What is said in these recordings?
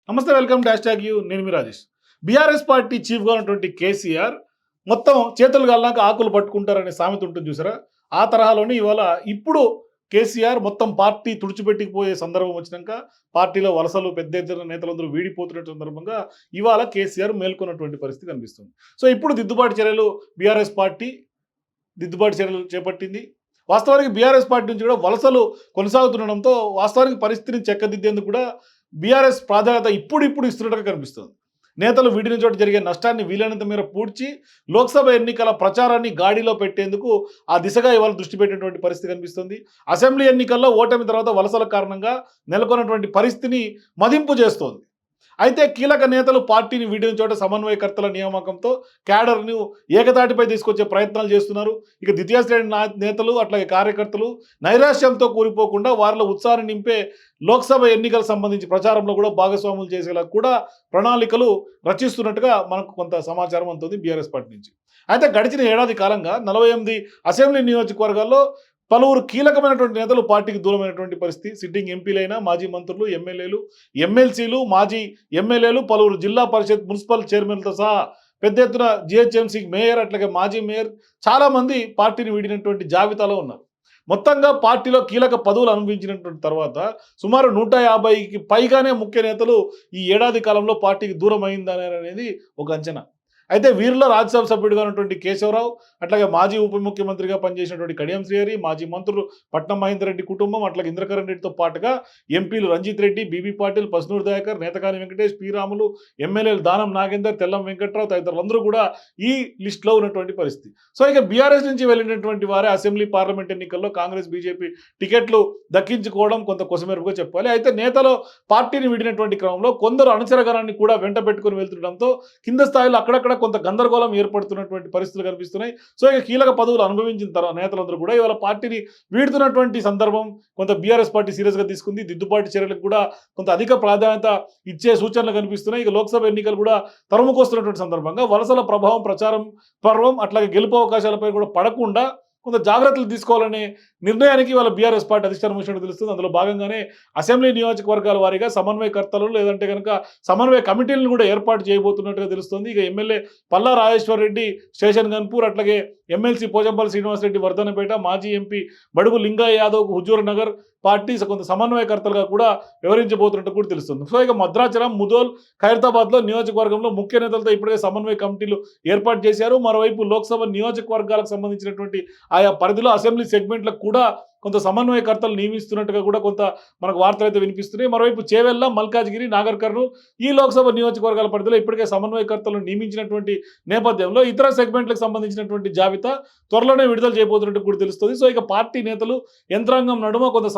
నమస్తే, welcome to hash tag you. నేను మీ Rajesh. BRS party చీఫ్గా ఉన్నటువంటి కేసీఆర్ మొత్తం చేతులు గాలినాక ఆకులు పట్టుకుంటారనే సామెత ఉంటుంది చూసారా, ఆ తరహాలోనే ఇవాళ ఇప్పుడు కేసీఆర్ మొత్తం పార్టీ తుడిచిపెట్టిపోయే సందర్భం వచ్చినాక పార్టీలో వలసలు పెద్ద ఎత్తున నేతలందరూ వీడిపోతున్న సందర్భంగా ఇవాళ కేసీఆర్ మేల్కొన్నటువంటి పరిస్థితి కనిపిస్తుంది. సో ఇప్పుడు దిద్దుబాటు చర్యలు బీఆర్ఎస్ పార్టీ చేపట్టింది. వాస్తవానికి బీఆర్ఎస్ పార్టీ నుంచి కూడా వలసలు కొనసాగుతుండడంతో వాస్తవానికి పరిస్థితిని చెక్కదిద్దేందుకు కూడా బీఆర్ఎస్ ప్రాధాన్యత ఇప్పుడు ఇస్తున్నట్టుగా కనిపిస్తుంది. నేతలు వీడిన చోట జరిగే నష్టాన్ని వీలైనంత మేర పూడ్చి లోక్సభ ఎన్నికల ప్రచారాన్ని గాడిలో పెట్టేందుకు ఆ దిశగా ఇవాళ దృష్టి పెట్టినటువంటి పరిస్థితి కనిపిస్తుంది. అసెంబ్లీ ఎన్నికల్లో ఓటమి తర్వాత వలసల కారణంగా నెలకొన్నటువంటి పరిస్థితిని మదింపు చేస్తోంది. అయితే కీలక నేతలు పార్టీని వీడిన చోట సమన్వయకర్తల నియామకంతో క్యాడర్ను ఏకతాటిపై తీసుకొచ్చే ప్రయత్నాలు చేస్తున్నారు. ఇక ద్వితీయ శ్రేణి నేతలు అట్లాగే కార్యకర్తలు నైరాశ్యంతో కూలిపోకుండా వారిలో ఉత్సాహాన్ని నింపే లోక్సభ ఎన్నికలకు సంబంధించి ప్రచారంలో కూడా భాగస్వాములు చేసేలా కూడా ప్రణాళికలు రచిస్తున్నట్టుగా మనకు కొంత సమాచారం అందుతుంది బీఆర్ఎస్ పార్టీ నుంచి. అయితే గడిచిన ఏడాది కాలంగా 48 అసెంబ్లీ నియోజకవర్గాల్లో పలువురు కీలకమైనటువంటి నేతలు పార్టీకి దూరమైనటువంటి పరిస్థితి. సిట్టింగ్ ఎంపీలైన మాజీ మంత్రులు, ఎమ్మెల్యేలు, ఎమ్మెల్సీలు, మాజీ ఎమ్మెల్యేలు, పలువురు జిల్లా పరిషత్, మున్సిపల్ చైర్మన్లతో సహా పెద్ద ఎత్తున జిహెచ్ఎంసీ మేయర్ అట్లాగే మాజీ మేయర్ చాలామంది పార్టీని వీడినటువంటి జాబితాలో ఉన్నారు. మొత్తంగా పార్టీలో కీలక పదవులు అనుభవించినటువంటి తర్వాత సుమారు 150కి పైగానే ముఖ్య నేతలు ఈ ఏడాది కాలంలో పార్టీకి దూరం అయిందనేది ఒక అంచనా. అయితే వీరిలో రాజ్యసభ సభ్యుడిగా ఉన్నటువంటి కేశవరావు, అట్లాగే మాజీ ఉప ముఖ్యమంత్రిగా పనిచేసినటువంటి కడియం శ్రీహరి, మాజీ మంత్రులు పట్నం మహేందర్ రెడ్డి కుటుంబం, అట్లాగే ఇంద్రకరణ్ రెడ్డితో పాటుగా ఎంపీలు రంజిత్ రెడ్డి, బీబీ పాటిల్, పస్నూర్ దయాకర్, నేతకాని వెంకటేష్, పి రాములు, ఎమ్మెల్యేలు దానం నాగేందర్, తెల్లం వెంకట్రావు తదితరులందరూ కూడా ఈ లిస్టులో ఉన్నటువంటి పరిస్థితి. సో ఇక బీఆర్ఎస్ నుంచి వెళ్ళినటువంటి వారే అసెంబ్లీ, పార్లమెంట్ ఎన్నికల్లో కాంగ్రెస్, బీజేపీ టికెట్లు దక్కించుకోవడం కొంత కొసమెరుపుగా చెప్పాలి. అయితే నేతలు పార్టీని విడినటువంటి క్రమంలో కొందరు అనుచరగణాన్ని కూడా వెంట పెట్టుకుని వెళ్తుండడంతో కింద స్థాయిలో అక్కడక్కడ కొంత గందరగోళం ఏర్పడుతున్నటువంటి పరిస్థితులు కనిపిస్తున్నాయి. సో ఇక కీలక పదవులు అనుభవించిన తర్వాత నేతలందరూ కూడా ఇవాళ పార్టీని వీడుతున్నటువంటి సందర్భం కొంత బీఆర్ఎస్ పార్టీ సీరియస్గా తీసుకుంది. దిద్దుబాటు చర్యలకు కూడా కొంత అధిక ప్రాధాన్యత ఇచ్చే సూచనలు కనిపిస్తున్నాయి. ఇక లోక్సభ ఎన్నికలు కూడా తరుముకొస్తున్నటువంటి సందర్భంగా వలసల ప్రభావం, ప్రచారం పర్వం అట్లాగే గెలుపు అవకాశాలపై కూడా పడకుండా కొంత జాగ్రత్తలు తీసుకోవాలనే నిర్ణయానికి వాళ్ళ బీఆర్ఎస్ పార్టీ అధిష్టానం వచ్చినట్టు తెలుస్తుంది. అందులో భాగంగానే అసెంబ్లీ నియోజకవర్గాల వారీగా సమన్వయకర్తలు లేదంటే కనుక సమన్వయ కమిటీలను కూడా ఏర్పాటు చేయబోతున్నట్టుగా తెలుస్తుంది. ఇక ఎమ్మెల్యే పల్లా రాజేశ్వర్ రెడ్డి స్టేషన్ గన్పూర్, అట్లాగే ఎమ్మెల్సీ పోచంపల్లి శ్రీనివాసరెడ్డి వర్ధనపేట, మాజీ ఎంపీ బడుగు లింగయ్య యాదవ్ హుజూర్ నగర్ పార్టీ కొంత సమన్వయకర్తలుగా కూడా వ్యవహరించబోతున్నట్టు కూడా తెలుస్తుంది. సో ఇక భద్రాచలం, ముదోల్, ఖైరతాబాద్లో నియోజకవర్గంలో ముఖ్య నేతలతో ఇప్పటికే సమన్వయ కమిటీలు ఏర్పాటు చేశారు. మరోవైపు లోక్సభ నియోజకవర్గాలకు సంబంధించినటువంటి ఆయా పరిధిలో అసెంబ్లీ సెగ్మెంట్లకు కూడా కొంత సమన్వయకర్తలు నియమిస్తున్నట్టుగా కూడా కొంత మనకు వార్తలు అయితే వినిపిస్తున్నాయి. మరోవైపు చేవెళ్ళ, మల్కాజ్గిరి, నాగర్ కర్నూల్ ఈ లోక్సభ నియోజకవర్గాల పరిధిలో ఇప్పటికే సమన్వయకర్తలను నియమించినటువంటి నేపథ్యంలో ఇతర సెగ్మెంట్లకు సంబంధించినటువంటి జాబితా త్వరలోనే విడుదల చేయబోతున్నట్టు కూడా తెలుస్తుంది. సో ఇక పార్టీ నేతలు యంత్రాంగం నడుమ కొంత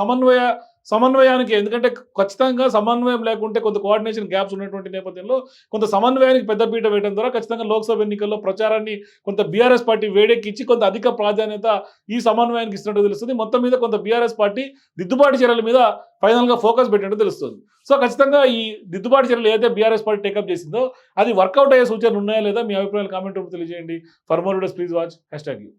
సమన్వయానికి, ఎందుకంటే ఖచ్చితంగా సమన్వయం లేకుంటే కొంత కోఆర్డినేషన్ గ్యాప్స్ ఉన్నటువంటి నేపథ్యంలో కొంత సమన్వయానికి పెద్దపీట వేయడం ద్వారా ఖచ్చితంగా లోక్సభ ఎన్నికల్లో ప్రచారాన్ని కొంత బీఆర్ఎస్ పార్టీ వేడెక్కించి కొంత అధిక ప్రాధాన్యత ఈ సమన్వయానికి ఇస్తున్నట్టు తెలుస్తుంది. మొత్తం మీద కొంత బీఆర్ఎస్ పార్టీ దిద్దుబాటు చర్యల మీద ఫైనల్గా ఫోకస్ పెట్టినట్టు తెలుస్తుంది. సో ఖచ్చితంగా ఈ దిద్దుబాటు చర్యలు ఏదైతే బీఆర్ఎస్ పార్టీ టేకప్ చేసిందో అది వర్కౌట్ అయ్యే సూచనలు ఉన్నాయా లేదా మీ అభిప్రాయాలు కామెంట్ రూపంలో తెలియజేయండి. For more videos please watch hash tag you.